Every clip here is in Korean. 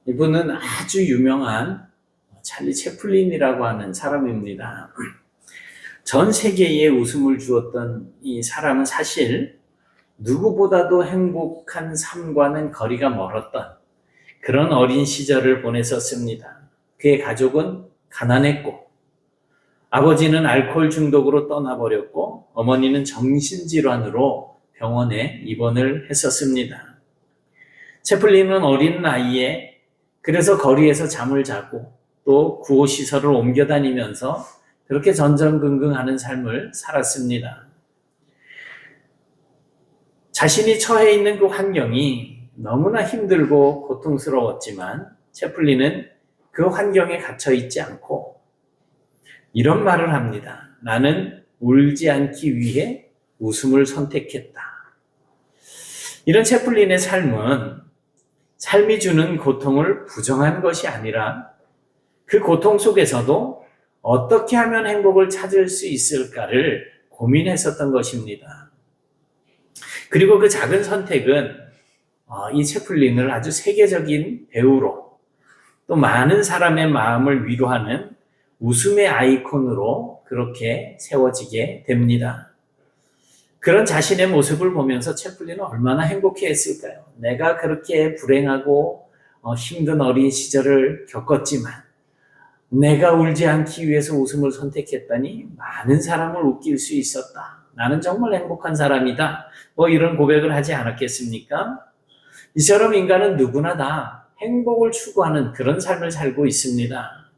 이분은 아주 유명한 찰리 채플린이라고 하는 사람입니다. 전 세계에 웃음을 주었던 이 사람은 사실 누구보다도 행복한 삶과는 거리가 멀었던 그런 어린 시절을 보냈었습니다. 그의 가족은 가난했고, 아버지는 알코올 중독으로 떠나버렸고, 어머니는 정신질환으로 병원에 입원을 했었습니다. 채플린은 어린 나이에 그래서 거리에서 잠을 자고 또 구호시설을 옮겨 다니면서 그렇게 전전긍긍하는 삶을 살았습니다. 자신이 처해 있는 그 환경이 너무나 힘들고 고통스러웠지만 채플린은 그 환경에 갇혀 있지 않고 이런 말을 합니다. 나는 울지 않기 위해 웃음을 선택했다. 이런 채플린의 삶은 삶이 주는 고통을 부정한 것이 아니라 그 고통 속에서도 어떻게 하면 행복을 찾을 수 있을까를 고민했었던 것입니다. 그리고 그 작은 선택은 이 채플린을 아주 세계적인 배우로 또 많은 사람의 마음을 위로하는 웃음의 아이콘으로 그렇게 세워지게 됩니다. 그런 자신의 모습을 보면서 채플린은 얼마나 행복해했을까요? 내가 그렇게 불행하고 힘든 어린 시절을 겪었지만 내가 울지 않기 위해서 웃음을 선택했더니 많은 사람을 웃길 수 있었다. 나는 정말 행복한 사람이다. 이런 고백을 하지 않았겠습니까? 이처럼 인간은 누구나 다 행복을 추구하는 그런 삶을 살고 있습니다.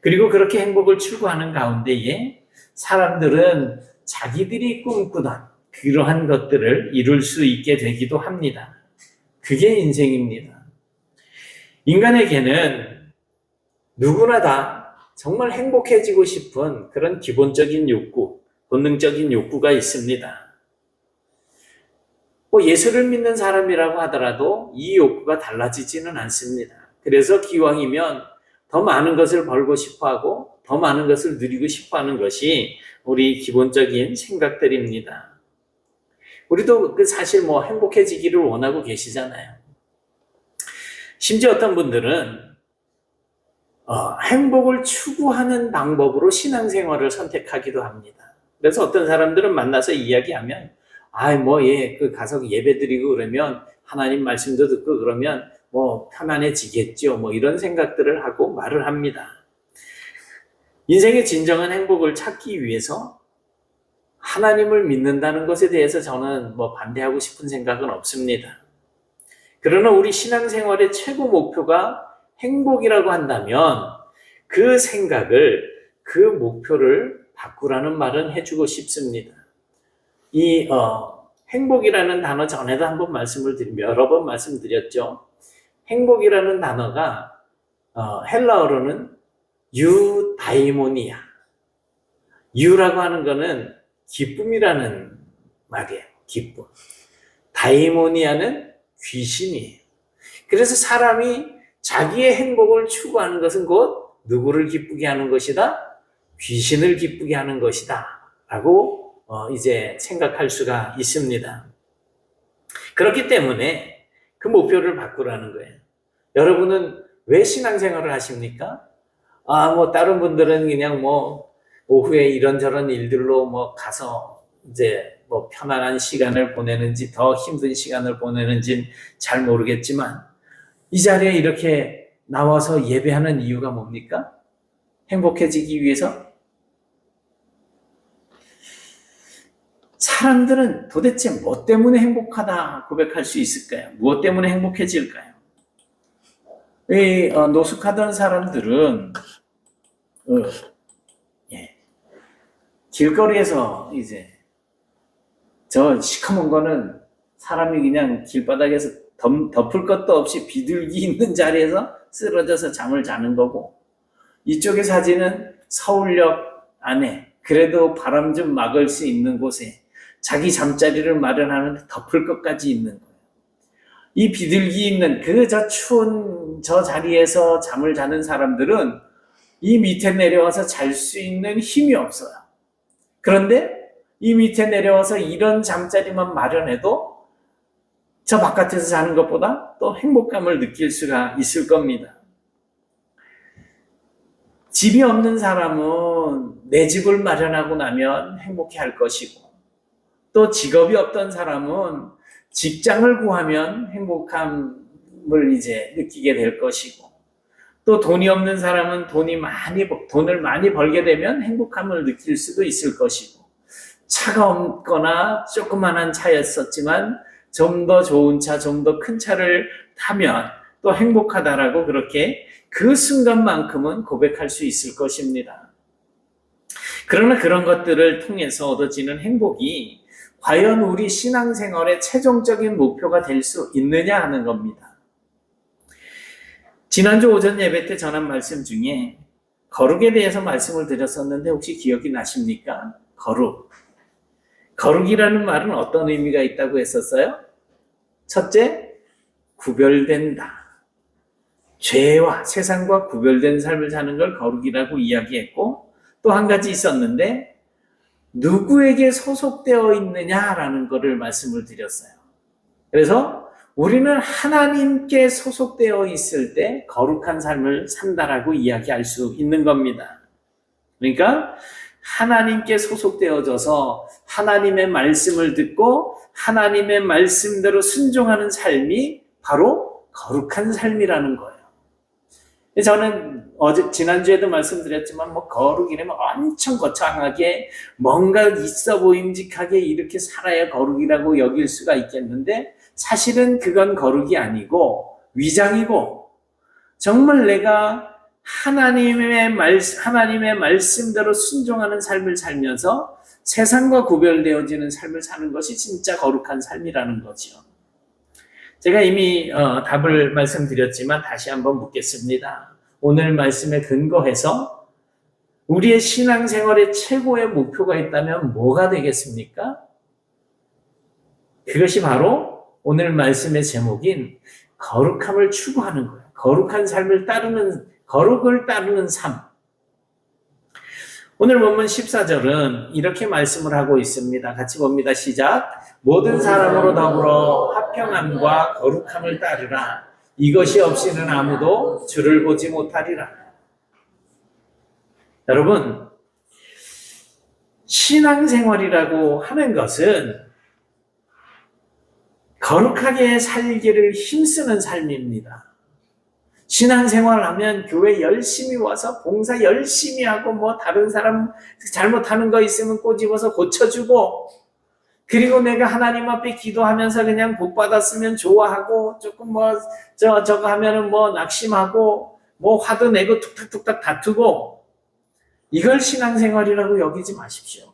그리고 그렇게 행복을 추구하는 가운데에 사람들은 자기들이 꿈꾸던 그러한 것들을 이룰 수 있게 되기도 합니다. 그게 인생입니다. 인간에게는 누구나 다 정말 행복해지고 싶은 그런 기본적인 욕구, 본능적인 욕구가 있습니다. 예수를 믿는 사람이라고 하더라도 이 욕구가 달라지지는 않습니다. 그래서 기왕이면 더 많은 것을 벌고 싶어하고 더 많은 것을 누리고 싶어하는 것이 우리 기본적인 생각들입니다. 우리도 사실 행복해지기를 원하고 계시잖아요. 심지어 어떤 분들은 행복을 추구하는 방법으로 신앙생활을 선택하기도 합니다. 그래서 어떤 사람들은 만나서 이야기하면 가서 예배드리고 그러면 하나님 말씀도 듣고 그러면 편안해지겠죠. 이런 생각들을 하고 말을 합니다. 인생의 진정한 행복을 찾기 위해서 하나님을 믿는다는 것에 대해서 저는 반대하고 싶은 생각은 없습니다. 그러나 우리 신앙생활의 최고 목표가 행복이라고 한다면 그 생각을, 그 목표를 바꾸라는 말은 해주고 싶습니다. 행복이라는 단어 전에도 여러 번 말씀드렸죠. 행복이라는 단어가 헬라어로는 유다이모니아. 유라고 하는 거는 기쁨이라는 말이에요. 기쁨. 다이모니아는 귀신이에요. 그래서 사람이 자기의 행복을 추구하는 것은 곧 누구를 기쁘게 하는 것이다? 귀신을 기쁘게 하는 것이다. 라고 이제 생각할 수가 있습니다. 그렇기 때문에 그 목표를 바꾸라는 거예요. 여러분은 왜 신앙생활을 하십니까? 다른 분들은 그냥 오후에 이런저런 일들로 가서 이제 편안한 시간을 보내는지 더 힘든 시간을 보내는지는 잘 모르겠지만 이 자리에 이렇게 나와서 예배하는 이유가 뭡니까? 행복해지기 위해서? 사람들은 도대체 뭐 때문에 행복하다 고백할 수 있을까요? 무엇 때문에 행복해질까요? 노숙하던 사람들은 길거리에서 이제 저 시커먼 거는 사람이 그냥 길바닥에서 덮을 것도 없이 비둘기 있는 자리에서 쓰러져서 잠을 자는 거고, 이쪽의 사진은 서울역 안에 그래도 바람 좀 막을 수 있는 곳에 자기 잠자리를 마련하는데 덮을 것까지 있는 거예요. 이 비둘기 있는 저 추운 저 자리에서 잠을 자는 사람들은 이 밑에 내려와서 잘 수 있는 힘이 없어요. 그런데 이 밑에 내려와서 이런 잠자리만 마련해도 저 바깥에서 사는 것보다 또 행복감을 느낄 수가 있을 겁니다. 집이 없는 사람은 내 집을 마련하고 나면 행복해할 것이고, 또 직업이 없던 사람은 직장을 구하면 행복함을 이제 느끼게 될 것이고, 또 돈이 없는 사람은 돈을 많이 벌게 되면 행복함을 느낄 수도 있을 것이고, 차가 없거나 조그만한 차였었지만 좀 더 좋은 차, 좀 더 큰 차를 타면 또 행복하다라고 그렇게 그 순간만큼은 고백할 수 있을 것입니다. 그러나 그런 것들을 통해서 얻어지는 행복이 과연 우리 신앙생활의 최종적인 목표가 될 수 있느냐 하는 겁니다. 지난주 오전 예배 때 전한 말씀 중에 거룩에 대해서 말씀을 드렸었는데 혹시 기억이 나십니까? 거룩. 거룩이라는 말은 어떤 의미가 있다고 했었어요? 첫째, 구별된다. 죄와 세상과 구별된 삶을 사는 걸 거룩이라고 이야기했고, 또 한 가지 있었는데 누구에게 소속되어 있느냐라는 것을 말씀을 드렸어요. 그래서 우리는 하나님께 소속되어 있을 때 거룩한 삶을 산다라고 이야기할 수 있는 겁니다. 그러니까 하나님께 소속되어져서 하나님의 말씀을 듣고 하나님의 말씀대로 순종하는 삶이 바로 거룩한 삶이라는 거예요. 저는 지난주에도 말씀드렸지만 거룩이라면 엄청 거창하게 뭔가 있어 보임직하게 이렇게 살아야 거룩이라고 여길 수가 있겠는데, 사실은 그건 거룩이 아니고 위장이고, 정말 내가 하나님의 말씀대로 순종하는 삶을 살면서 세상과 구별되어지는 삶을 사는 것이 진짜 거룩한 삶이라는 거죠. 제가 이미 답을 말씀드렸지만 다시 한번 묻겠습니다. 오늘 말씀에 근거해서 우리의 신앙생활의 최고의 목표가 있다면 뭐가 되겠습니까? 그것이 바로 오늘 말씀의 제목인 거룩함을 추구하는 거예요. 거룩한 삶을 거룩을 따르는 삶. 오늘 본문 14절은 이렇게 말씀을 하고 있습니다. 같이 봅니다. 시작. 모든 사람으로 더불어 화평함과 거룩함을 따르라. 이것이 없이는 아무도 주를 보지 못하리라. 여러분, 신앙생활이라고 하는 것은 거룩하게 살기를 힘쓰는 삶입니다. 신앙생활을 하면 교회 열심히 와서 봉사 열심히 하고 다른 사람 잘못하는 거 있으면 꼬집어서 고쳐주고, 그리고 내가 하나님 앞에 기도하면서 그냥 복 받았으면 좋아하고, 조금 저거 하면은 낙심하고, 화도 내고 툭탁툭탁 다투고, 이걸 신앙생활이라고 여기지 마십시오.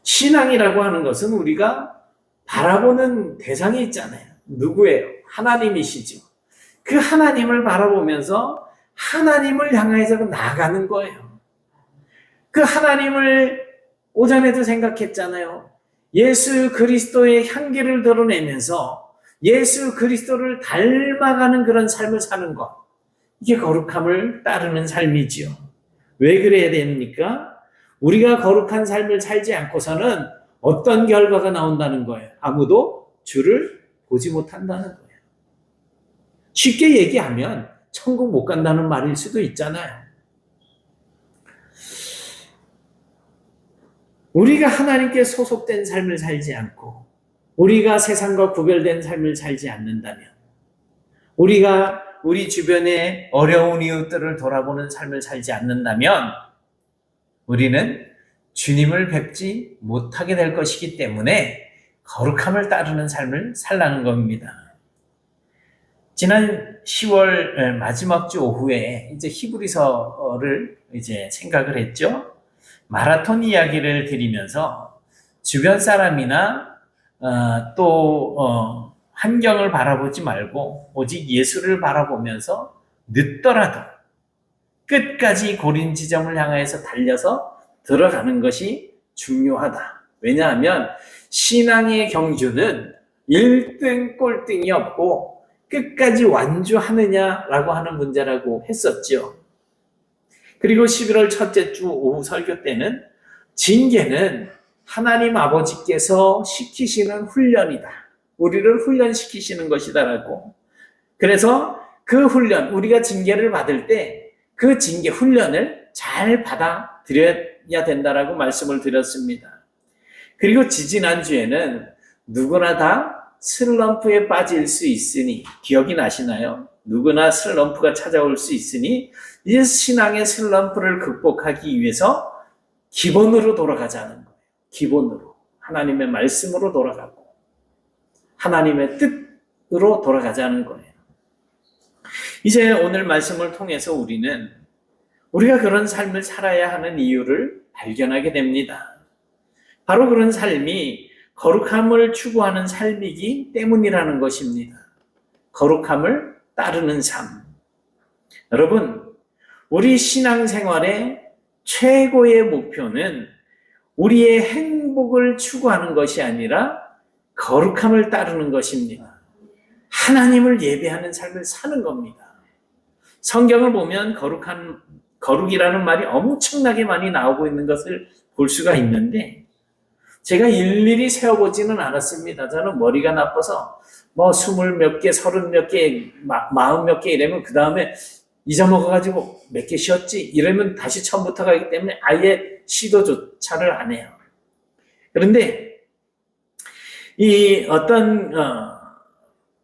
신앙이라고 하는 것은 우리가 바라보는 대상이 있잖아요. 누구예요? 하나님이시죠. 그 하나님을 바라보면서 하나님을 향해서 나아가는 거예요. 그 하나님을 오전에도 생각했잖아요. 예수 그리스도의 향기를 드러내면서 예수 그리스도를 닮아가는 그런 삶을 사는 것. 이게 거룩함을 따르는 삶이지요. 왜 그래야 됩니까? 우리가 거룩한 삶을 살지 않고서는 어떤 결과가 나온다는 거예요? 아무도 주를 보지 못한다는 거예요. 쉽게 얘기하면 천국 못 간다는 말일 수도 있잖아요. 우리가 하나님께 소속된 삶을 살지 않고 우리가 세상과 구별된 삶을 살지 않는다면, 우리가 우리 주변의 어려운 이웃들을 돌아보는 삶을 살지 않는다면 우리는 주님을 뵙지 못하게 될 것이기 때문에 거룩함을 따르는 삶을 살라는 겁니다. 지난 10월 마지막 주 오후에 이제 히브리서를 생각을 했죠. 마라톤 이야기를 드리면서 주변 사람이나 또 환경을 바라보지 말고 오직 예수를 바라보면서 늦더라도 끝까지 고린 지점을 향해서 달려서 들어가는 것이 중요하다. 왜냐하면 신앙의 경주는 1등 꼴등이 없고 끝까지 완주하느냐라고 하는 문제라고 했었죠. 그리고 11월 첫째 주 오후 설교 때는 징계는 하나님 아버지께서 시키시는 훈련이다. 우리를 훈련시키시는 것이다라고. 그래서 그 훈련, 우리가 징계를 받을 때 그 징계 훈련을 잘 받아들여야 된다라고 말씀을 드렸습니다. 그리고 지지난주에는 누구나 다 슬럼프에 빠질 수 있으니, 기억이 나시나요? 누구나 슬럼프가 찾아올 수 있으니 이제 신앙의 슬럼프를 극복하기 위해서 기본으로 돌아가자는 거예요. 기본으로. 하나님의 말씀으로 돌아가고 하나님의 뜻으로 돌아가자는 거예요. 이제 오늘 말씀을 통해서 우리가 그런 삶을 살아야 하는 이유를 발견하게 됩니다. 바로 그런 삶이 거룩함을 추구하는 삶이기 때문이라는 것입니다. 거룩함을 따르는 삶. 여러분, 우리 신앙생활의 최고의 목표는 우리의 행복을 추구하는 것이 아니라 거룩함을 따르는 것입니다. 하나님을 예배하는 삶을 사는 겁니다. 성경을 보면 거룩이라는 말이 엄청나게 많이 나오고 있는 것을 볼 수가 있는데, 제가 일일이 세어보지는 않았습니다. 저는 머리가 나빠서 20몇 개, 30몇 개, 40몇 개 이러면 그 다음에 잊어먹어가지고 몇 개 쉬었지 이러면 다시 처음부터 가기 때문에 아예 시도조차를 안 해요. 그런데 이 어떤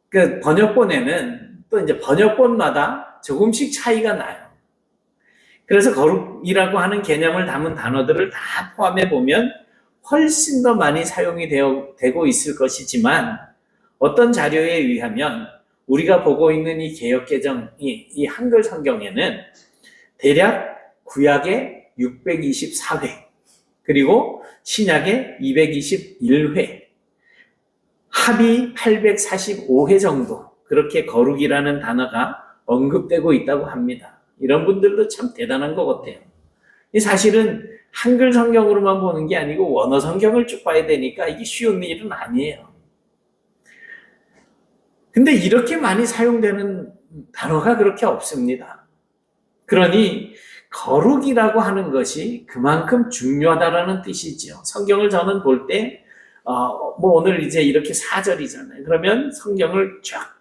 그 번역본에는 또 이제 번역본마다 조금씩 차이가 나요. 그래서 거룩이라고 하는 개념을 담은 단어들을 다 포함해 보면 훨씬 더 많이 사용이 되고 있을 것이지만, 어떤 자료에 의하면 우리가 보고 있는 이 개역개정, 이 한글 성경에는 대략 구약의 624회, 그리고 신약의 221회, 합이 845회 정도 그렇게 거룩이라는 단어가 언급되고 있다고 합니다. 이런 분들도 참 대단한 것 같아요. 사실은 한글 성경으로만 보는 게 아니고 원어 성경을 쭉 봐야 되니까 이게 쉬운 일은 아니에요. 근데 이렇게 많이 사용되는 단어가 그렇게 없습니다. 그러니 거룩이라고 하는 것이 그만큼 중요하다라는 뜻이죠. 성경을 저는 볼 때 오늘 이제 이렇게 4절이잖아요. 그러면 성경을 쫙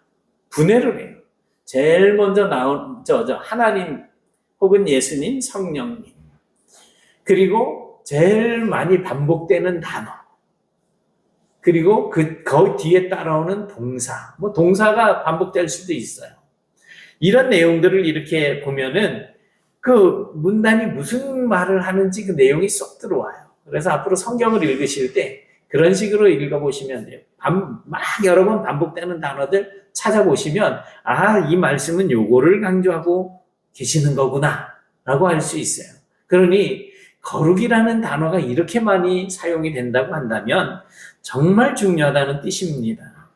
분해를 해요. 제일 먼저 나온 하나님 혹은 예수님, 성령님, 그리고 제일 많이 반복되는 단어, 그리고 그 뒤에 따라오는 동사, 동사가 반복될 수도 있어요. 이런 내용들을 이렇게 보면은 그 문단이 무슨 말을 하는지 그 내용이 쏙 들어와요. 그래서 앞으로 성경을 읽으실 때 그런 식으로 읽어보시면 돼요. 막 여러 번 반복되는 단어들 찾아보시면, 이 말씀은 요거를 강조하고 계시는 거구나 라고 할 수 있어요. 그러니 거룩이라는 단어가 이렇게 많이 사용이 된다고 한다면 정말 중요하다는 뜻입니다.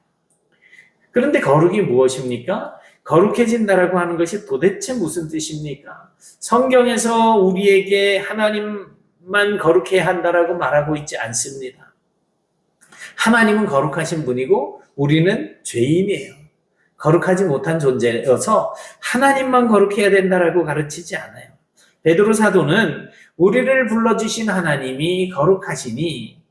그런데 거룩이 무엇입니까? 거룩해진다라고 하는 것이 도대체 무슨 뜻입니까? 성경에서 우리에게 하나님만 거룩해야 한다라고 말하고 있지 않습니다. 하나님은 거룩하신 분이고 우리는 죄인이에요. 거룩하지 못한 존재여서 하나님만 거룩해야 된다라고 가르치지 않아요. 베드로 사도는 우리를 불러주신 하나님이 거룩하시니,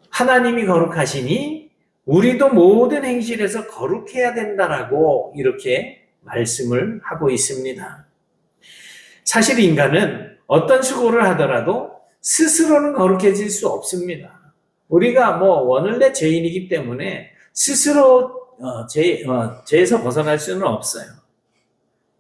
하나님이 거룩하시니 우리도 모든 행실에서 거룩해야 된다라고 이렇게 말씀을 하고 있습니다. 사실 인간은 어떤 수고를 하더라도 스스로는 거룩해질 수 없습니다. 우리가 원래 죄인이기 때문에 스스로 죄에서 벗어날 수는 없어요.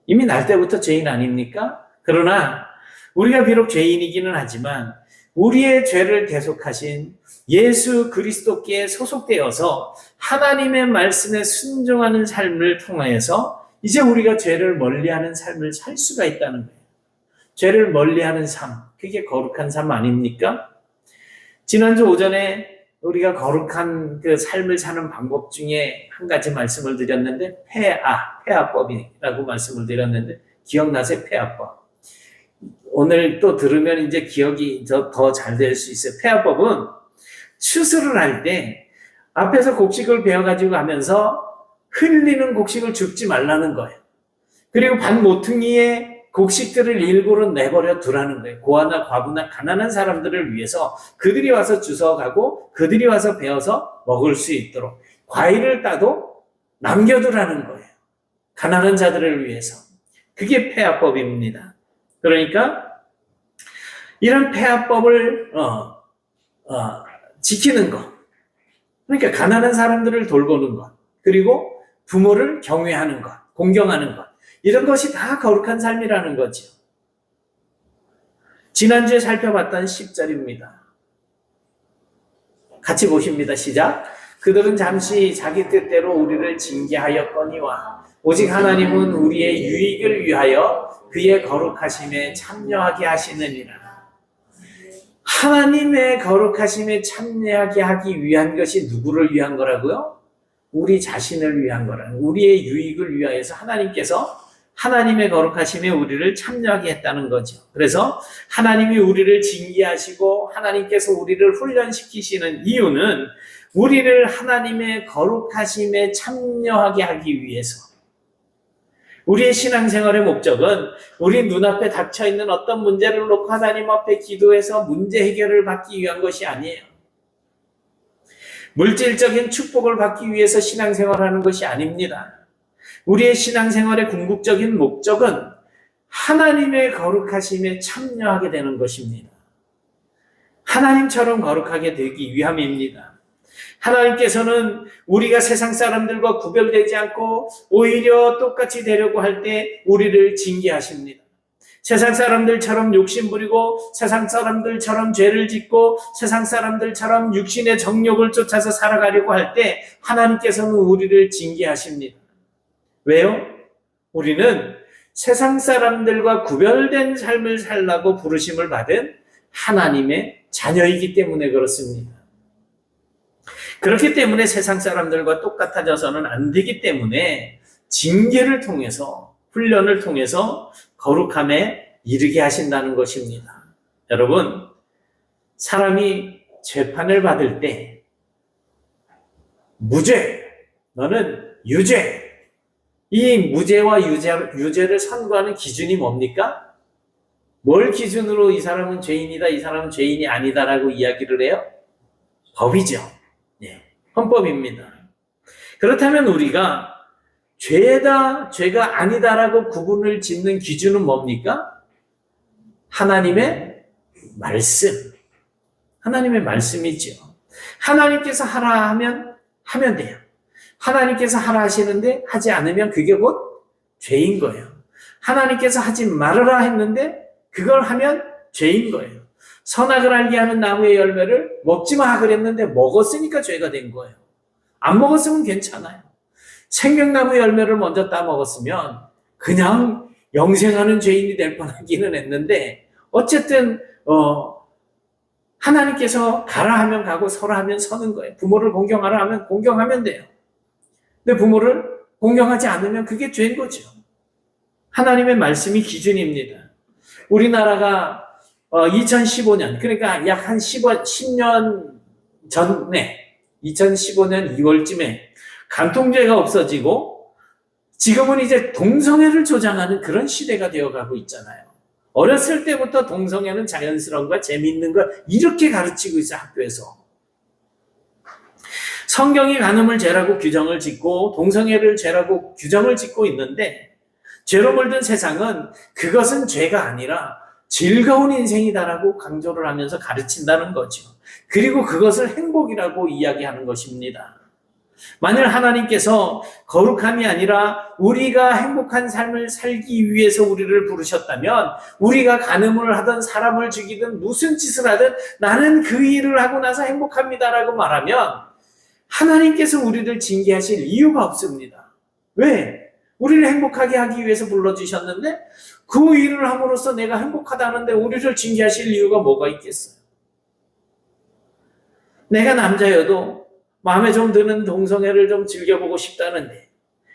이미 날 때부터 죄인 아닙니까? 그러나 우리가 비록 죄인이기는 하지만 우리의 죄를 대속하신 예수 그리스도께 소속되어서 하나님의 말씀에 순종하는 삶을 통하여서 이제 우리가 죄를 멀리하는 삶을 살 수가 있다는 거예요. 죄를 멀리하는 삶, 그게 거룩한 삶 아닙니까? 지난주 오전에 우리가 거룩한 그 삶을 사는 방법 중에 한 가지 말씀을 드렸는데, 폐하법이라고 말씀을 드렸는데, 기억나세요? 폐하법. 오늘 또 들으면 이제 기억이 더 잘 될 수 있어요. 폐하법은 추수를 할 때 앞에서 곡식을 베어가지고 가면서 흘리는 곡식을 줍지 말라는 거예요. 그리고 밭 모퉁이에 곡식들을 일부러 내버려 두라는 거예요. 고아나 과부나 가난한 사람들을 위해서 그들이 와서 주워가고 그들이 와서 베어서 먹을 수 있도록 과일을 따도 남겨두라는 거예요. 가난한 자들을 위해서. 그게 폐하법입니다. 그러니까 이런 폐하법을 지키는 것, 그러니까 가난한 사람들을 돌보는 것, 그리고 부모를 경외하는 것, 공경하는 것, 이런 것이 다 거룩한 삶이라는 거죠. 지난주에 살펴봤던 10절입니다. 같이 보십니다. 시작. 그들은 잠시 자기 뜻대로 우리를 징계하였거니와 오직 하나님은 우리의 유익을 위하여 그의 거룩하심에 참여하게 하시느니라. 하나님의 거룩하심에 참여하게 하기 위한 것이 누구를 위한 거라고요? 우리 자신을 위한 거라는, 우리의 유익을 위하여서 하나님께서 하나님의 거룩하심에 우리를 참여하게 했다는 거죠. 그래서 하나님이 우리를 징계하시고 하나님께서 우리를 훈련시키시는 이유는 우리를 하나님의 거룩하심에 참여하게 하기 위해서. 우리의 신앙생활의 목적은 우리 눈앞에 닥쳐있는 어떤 문제를 놓고 하나님 앞에 기도해서 문제 해결을 받기 위한 것이 아니에요. 물질적인 축복을 받기 위해서 신앙생활하는 것이 아닙니다. 우리의 신앙생활의 궁극적인 목적은 하나님의 거룩하심에 참여하게 되는 것입니다. 하나님처럼 거룩하게 되기 위함입니다. 하나님께서는 우리가 세상 사람들과 구별되지 않고 오히려 똑같이 되려고 할 때 우리를 징계하십니다. 세상 사람들처럼 욕심부리고 세상 사람들처럼 죄를 짓고 세상 사람들처럼 육신의 정욕을 쫓아서 살아가려고 할 때 하나님께서는 우리를 징계하십니다. 왜요? 우리는 세상 사람들과 구별된 삶을 살라고 부르심을 받은 하나님의 자녀이기 때문에 그렇습니다. 그렇기 때문에 세상 사람들과 똑같아져서는 안 되기 때문에 징계를 통해서, 훈련을 통해서 거룩함에 이르게 하신다는 것입니다. 여러분, 사람이 재판을 받을 때 무죄, 너는 유죄, 이 무죄와 유죄를 선고하는 기준이 뭡니까? 뭘 기준으로 이 사람은 죄인이다, 이 사람은 죄인이 아니다라고 이야기를 해요? 법이죠. 헌법입니다. 그렇다면 우리가 죄다, 죄가 아니다라고 구분을 짓는 기준은 뭡니까? 하나님의 말씀. 하나님의 말씀이죠. 하나님께서 하라 하면 돼요. 하나님께서 하라 하시는데 하지 않으면 그게 곧 죄인 거예요. 하나님께서 하지 말아라 했는데 그걸 하면 죄인 거예요. 선악을 알게 하는 나무의 열매를 먹지 마 그랬는데 먹었으니까 죄가 된 거예요. 안 먹었으면 괜찮아요. 생명나무 열매를 먼저 따먹었으면 그냥 영생하는 죄인이 될 뻔하기는 했는데 어쨌든 하나님께서 가라 하면 가고 서라 하면 서는 거예요. 부모를 공경하라 하면 공경하면 돼요. 근데 부모를 공경하지 않으면 그게 죄인 거죠. 하나님의 말씀이 기준입니다. 우리나라가 2015년, 그러니까 약 한 10년 전에 2015년 2월쯤에 간통죄가 없어지고 지금은 이제 동성애를 조장하는 그런 시대가 되어가고 있잖아요. 어렸을 때부터 동성애는 자연스러운 거, 재미있는 거 이렇게 가르치고 있어요, 학교에서. 성경이 간음을 죄라고 규정을 짓고 동성애를 죄라고 규정을 짓고 있는데 죄로 물든 세상은 그것은 죄가 아니라 즐거운 인생이다라고 강조를 하면서 가르친다는 거죠. 그리고 그것을 행복이라고 이야기하는 것입니다. 만일 하나님께서 거룩함이 아니라 우리가 행복한 삶을 살기 위해서 우리를 부르셨다면 우리가 간음을 하든 사람을 죽이든 무슨 짓을 하든 나는 그 일을 하고 나서 행복합니다라고 말하면 하나님께서 우리를 징계하실 이유가 없습니다. 왜? 우리를 행복하게 하기 위해서 불러주셨는데 그 일을 함으로써 내가 행복하다는데 우리를 징계하실 이유가 뭐가 있겠어요? 내가 남자여도 마음에 좀 드는 동성애를 좀 즐겨보고 싶다는데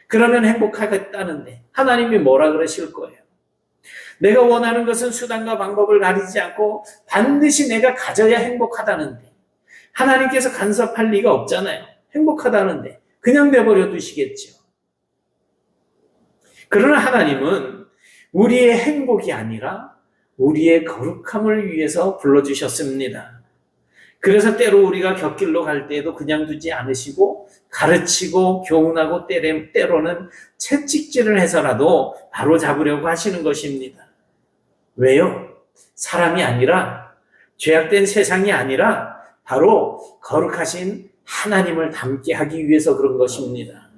그러면 행복하겠다는데 하나님이 뭐라 그러실 거예요? 내가 원하는 것은 수단과 방법을 가리지 않고 반드시 내가 가져야 행복하다는데 하나님께서 간섭할 리가 없잖아요. 행복하다는데 그냥 내버려 두시겠죠. 그러나 하나님은 우리의 행복이 아니라 우리의 거룩함을 위해서 불러주셨습니다. 그래서 때로 우리가 곁길로 갈 때에도 그냥 두지 않으시고 가르치고 교훈하고 때로는 채찍질을 해서라도 바로잡으려고 하시는 것입니다. 왜요? 사람이 아니라, 죄악된 세상이 아니라 바로 거룩하신 하나님을 닮게 하기 위해서 그런 것입니다.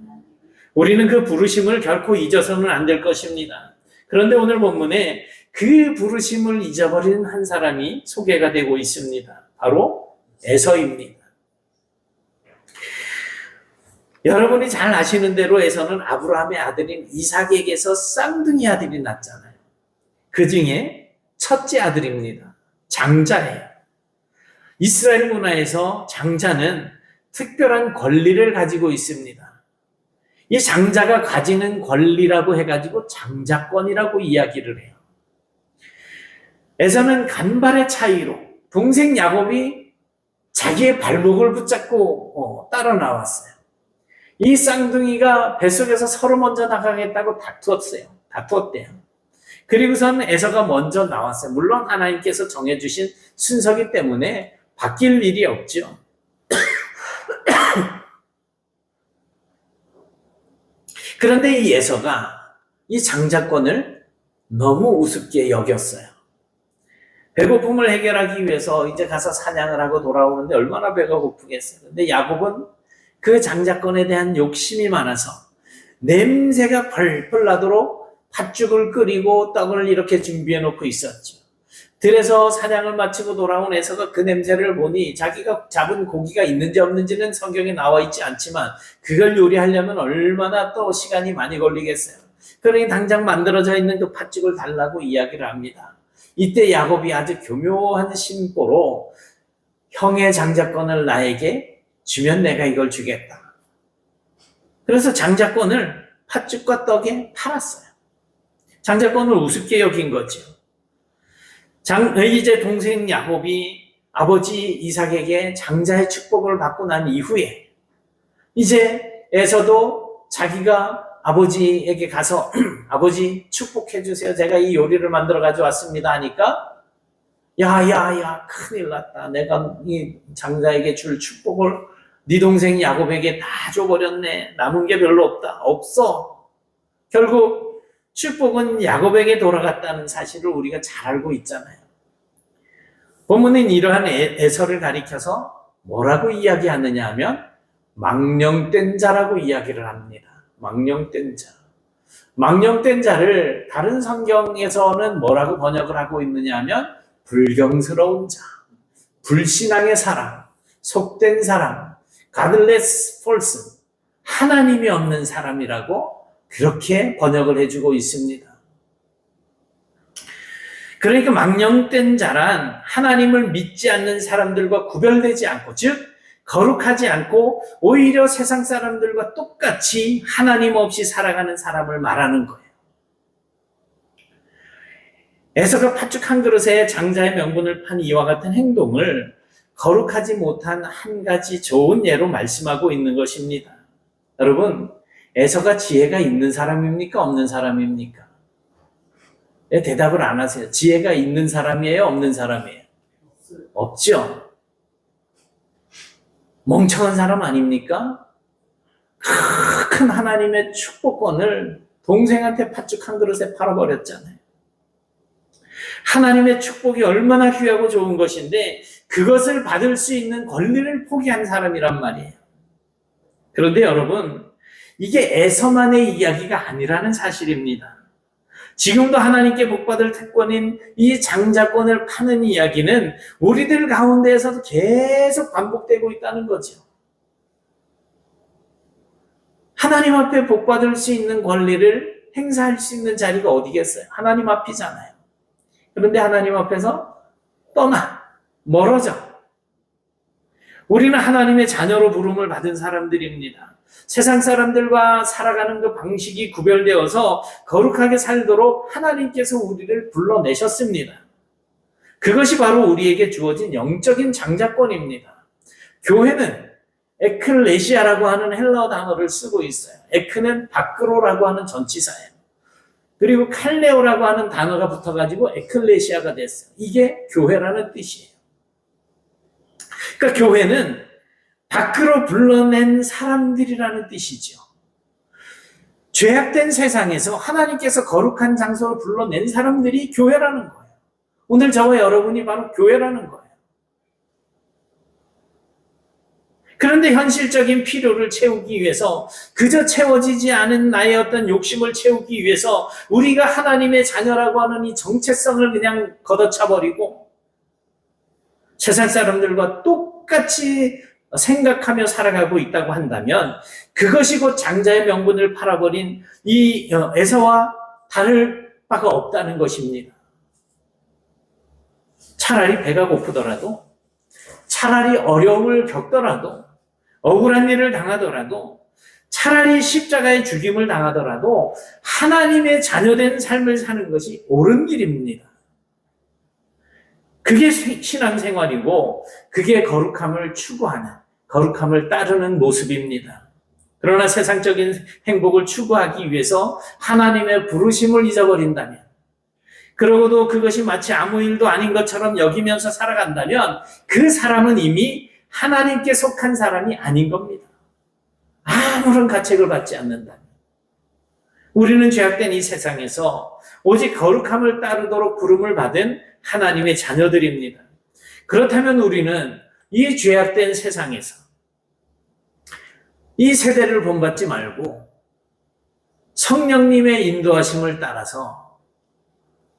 우리는 그 부르심을 결코 잊어서는 안 될 것입니다. 그런데 오늘 본문에 그 부르심을 잊어버린 한 사람이 소개가 되고 있습니다. 바로 에서입니다. 여러분이 잘 아시는 대로 에서는 아브라함의 아들인 이삭에게서 쌍둥이 아들이 낳잖아요. 그 중에 첫째 아들입니다. 장자예요. 이스라엘 문화에서 장자는 특별한 권리를 가지고 있습니다. 이 장자가 가지는 권리라고 해가지고 장자권이라고 이야기를 해요. 에서는 간발의 차이로 동생 야곱이 자기의 발목을 붙잡고 따라 나왔어요. 이 쌍둥이가 뱃속에서 서로 먼저 나가겠다고 다투었대요. 그리고선 에서가 먼저 나왔어요. 물론 하나님께서 정해주신 순서기 때문에 바뀔 일이 없죠. 그런데 이 에서가 이 장자권을 너무 우습게 여겼어요. 배고픔을 해결하기 위해서 이제 가서 사냥을 하고 돌아오는데 얼마나 배가 고프겠어요. 근데 야곱은 그 장자권에 대한 욕심이 많아서 냄새가 펄펄 나도록 팥죽을 끓이고 떡을 이렇게 준비해 놓고 있었죠. 들에서 사냥을 마치고 돌아온 에서가 그 냄새를 보니 자기가 잡은 고기가 있는지 없는지는 성경에 나와 있지 않지만 그걸 요리하려면 얼마나 또 시간이 많이 걸리겠어요. 그러니 당장 만들어져 있는 그 팥죽을 달라고 이야기를 합니다. 이때 야곱이 아주 교묘한 심보로 형의 장자권을 나에게 주면 내가 이걸 주겠다. 그래서 장자권을 팥죽과 떡에 팔았어요. 장자권을 우습게 여긴 거죠. 이제 동생 야곱이 아버지 이삭에게 장자의 축복을 받고 난 이후에 이제 에서도 자기가 아버지에게 가서 아버지 축복해 주세요. 제가 이 요리를 만들어 가져왔습니다 하니까 야야야 큰일 났다. 내가 이 장자에게 줄 축복을 네 동생 야곱에게 다 줘버렸네. 남은 게 별로 없어. 결국 축복은 야곱에게 돌아갔다는 사실을 우리가 잘 알고 있잖아요. 본문은 이러한 에서를 가리켜서 뭐라고 이야기하느냐 하면 망령된 자라고 이야기를 합니다. 망령된 자. 망령된 자를 다른 성경에서는 뭐라고 번역을 하고 있느냐 하면 불경스러운 자, 불신앙의 사람, 속된 사람, godless person, 하나님이 없는 사람이라고 그렇게 번역을 해주고 있습니다. 그러니까 망령된 자란 하나님을 믿지 않는 사람들과 구별되지 않고, 즉 거룩하지 않고 오히려 세상 사람들과 똑같이 하나님 없이 살아가는 사람을 말하는 거예요. 에서가 팥죽 한 그릇에 장자의 명분을 판 이와 같은 행동을 거룩하지 못한 한 가지 좋은 예로 말씀하고 있는 것입니다. 여러분, 에서가 지혜가 있는 사람입니까? 없는 사람입니까? 왜 대답을 안 하세요? 지혜가 있는 사람이에요? 없는 사람이에요? 없죠. 멍청한 사람 아닙니까? 큰 하나님의 축복권을 동생한테 팥죽 한 그릇에 팔아버렸잖아요. 하나님의 축복이 얼마나 귀하고 좋은 것인데 그것을 받을 수 있는 권리를 포기한 사람이란 말이에요. 그런데 여러분, 이게 에서만의 이야기가 아니라는 사실입니다. 지금도 하나님께 복받을 특권인 이 장자권을 파는 이야기는 우리들 가운데에서도 계속 반복되고 있다는 거죠. 하나님 앞에 복받을 수 있는 권리를 행사할 수 있는 자리가 어디겠어요? 하나님 앞이잖아요. 그런데 하나님 앞에서 멀어져. 우리는 하나님의 자녀로 부름을 받은 사람들입니다. 세상 사람들과 살아가는 그 방식이 구별되어서 거룩하게 살도록 하나님께서 우리를 불러내셨습니다. 그것이 바로 우리에게 주어진 영적인 장자권입니다. 교회는 에클레시아라고 하는 헬라어 단어를 쓰고 있어요. 에크는 밖으로라고 하는 전치사예요. 그리고 칼레오라고 하는 단어가 붙어가지고 에클레시아가 됐어요. 이게 교회라는 뜻이에요. 그러니까 교회는 밖으로 불러낸 사람들이라는 뜻이죠. 죄악된 세상에서 하나님께서 거룩한 장소로 불러낸 사람들이 교회라는 거예요. 오늘 저와 여러분이 바로 교회라는 거예요. 그런데 현실적인 필요를 채우기 위해서, 그저 채워지지 않은 나의 어떤 욕심을 채우기 위해서 우리가 하나님의 자녀라고 하는 이 정체성을 그냥 걷어차버리고 세상 사람들과 똑같이 생각하며 살아가고 있다고 한다면 그것이 곧 장자의 명분을 팔아버린 이 에서와 다를 바가 없다는 것입니다. 차라리 배가 고프더라도, 차라리 어려움을 겪더라도, 억울한 일을 당하더라도, 차라리 십자가의 죽임을 당하더라도 하나님의 자녀된 삶을 사는 것이 옳은 일입니다. 그게 신앙생활이고 그게 거룩함을 추구하는, 거룩함을 따르는 모습입니다. 그러나 세상적인 행복을 추구하기 위해서 하나님의 부르심을 잊어버린다면, 그러고도 그것이 마치 아무 일도 아닌 것처럼 여기면서 살아간다면 그 사람은 이미 하나님께 속한 사람이 아닌 겁니다. 아무런 가책을 받지 않는다면. 우리는 죄악된 이 세상에서 오직 거룩함을 따르도록 부름을 받은 하나님의 자녀들입니다. 그렇다면 우리는 이 죄악된 세상에서 이 세대를 본받지 말고 성령님의 인도하심을 따라서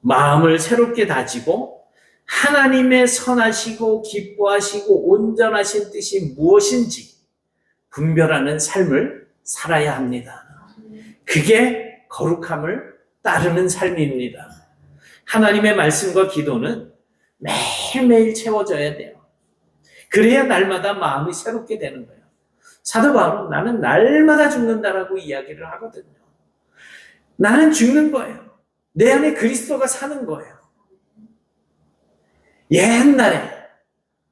마음을 새롭게 다지고 하나님의 선하시고 기뻐하시고 온전하신 뜻이 무엇인지 분별하는 삶을 살아야 합니다. 그게 거룩함을 따르는 삶입니다. 하나님의 말씀과 기도는 매일매일 채워져야 돼요. 그래야 날마다 마음이 새롭게 되는 거예요. 사도 바울은 나는 날마다 죽는다라고 이야기를 하거든요. 나는 죽는 거예요. 내 안에 그리스도가 사는 거예요. 옛날에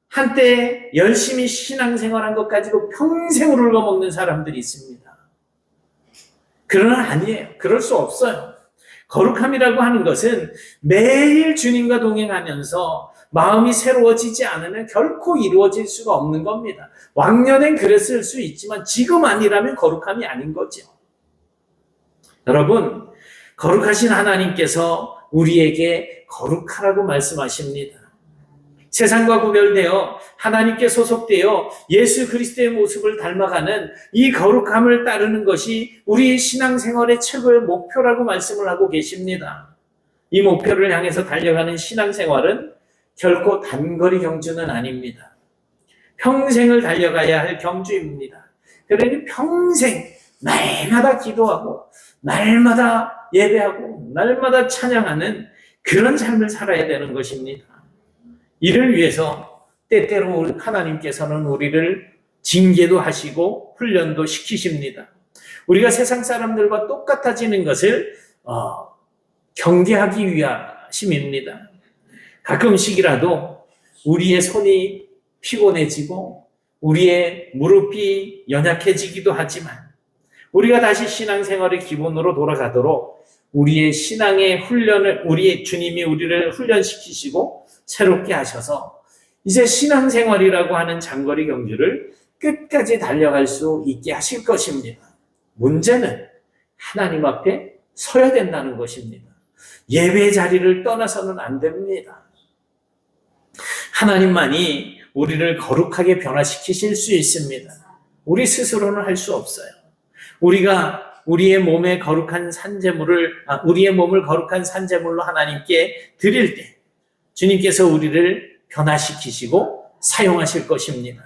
한때 열심히 신앙생활한 것 가지고 평생 울어먹는 사람들이 있습니다. 그러나 아니에요. 그럴 수 없어요. 거룩함이라고 하는 것은 매일 주님과 동행하면서 마음이 새로워지지 않으면 결코 이루어질 수가 없는 겁니다. 왕년엔 그랬을 수 있지만 지금 아니라면 거룩함이 아닌 거죠. 여러분, 거룩하신 하나님께서 우리에게 거룩하라고 말씀하십니다. 세상과 구별되어 하나님께 소속되어 예수 그리스도의 모습을 닮아가는 이 거룩함을 따르는 것이 우리 신앙생활의 최고의 목표라고 말씀을 하고 계십니다. 이 목표를 향해서 달려가는 신앙생활은 결코 단거리 경주는 아닙니다. 평생을 달려가야 할 경주입니다. 그러니 평생 날마다 기도하고 날마다 예배하고 날마다 찬양하는 그런 삶을 살아야 되는 것입니다. 이를 위해서 때때로 하나님께서는 우리를 징계도 하시고 훈련도 시키십니다. 우리가 세상 사람들과 똑같아지는 것을 경계하기 위함입니다. 가끔씩이라도 우리의 손이 피곤해지고 우리의 무릎이 연약해지기도 하지만 우리가 다시 신앙생활의 기본으로 돌아가도록 우리의 신앙의 훈련을, 우리 주님이 우리를 훈련시키시고 새롭게 하셔서 이제 신앙생활이라고 하는 장거리 경주를 끝까지 달려갈 수 있게 하실 것입니다. 문제는 하나님 앞에 서야 된다는 것입니다. 예배 자리를 떠나서는 안 됩니다. 하나님만이 우리를 거룩하게 변화시키실 수 있습니다. 우리 스스로는 할 수 없어요. 우리가 우리의 몸을 거룩한 산제물로 하나님께 드릴 때 주님께서 우리를 변화시키시고 사용하실 것입니다.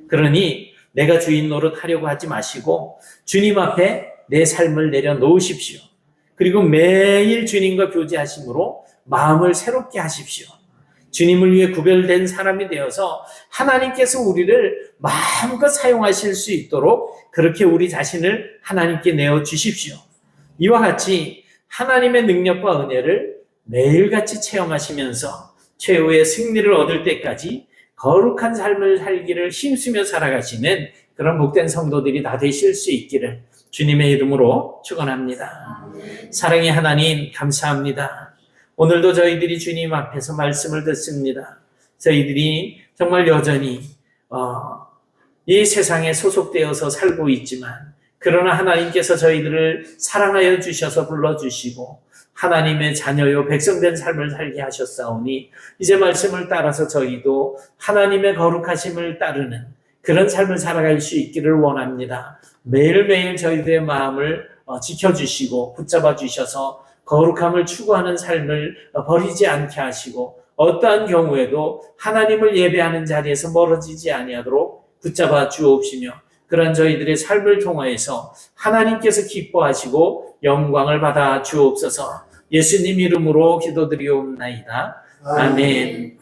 그러니 내가 주인 노릇하려고 하지 마시고 주님 앞에 내 삶을 내려놓으십시오. 그리고 매일 주님과 교제하심으로 마음을 새롭게 하십시오. 주님을 위해 구별된 사람이 되어서 하나님께서 우리를 마음껏 사용하실 수 있도록 그렇게 우리 자신을 하나님께 내어주십시오. 이와 같이 하나님의 능력과 은혜를 매일같이 체험하시면서 최후의 승리를 얻을 때까지 거룩한 삶을 살기를 힘쓰며 살아가시는 그런 복된 성도들이 다 되실 수 있기를 주님의 이름으로 축원합니다. 사랑의 하나님 감사합니다. 오늘도 저희들이 주님 앞에서 말씀을 듣습니다. 저희들이 정말 여전히 이 세상에 소속되어서 살고 있지만 그러나 하나님께서 저희들을 사랑하여 주셔서 불러주시고 하나님의 자녀요 백성된 삶을 살게 하셨사오니 이제 말씀을 따라서 저희도 하나님의 거룩하심을 따르는 그런 삶을 살아갈 수 있기를 원합니다. 매일매일 저희들의 마음을 지켜주시고 붙잡아 주셔서 거룩함을 추구하는 삶을 버리지 않게 하시고 어떠한 경우에도 하나님을 예배하는 자리에서 멀어지지 아니하도록 붙잡아 주옵시며 그런 저희들의 삶을 통하여서 하나님께서 기뻐하시고 영광을 받아 주옵소서. 예수님 이름으로 기도드리옵나이다. 아멘.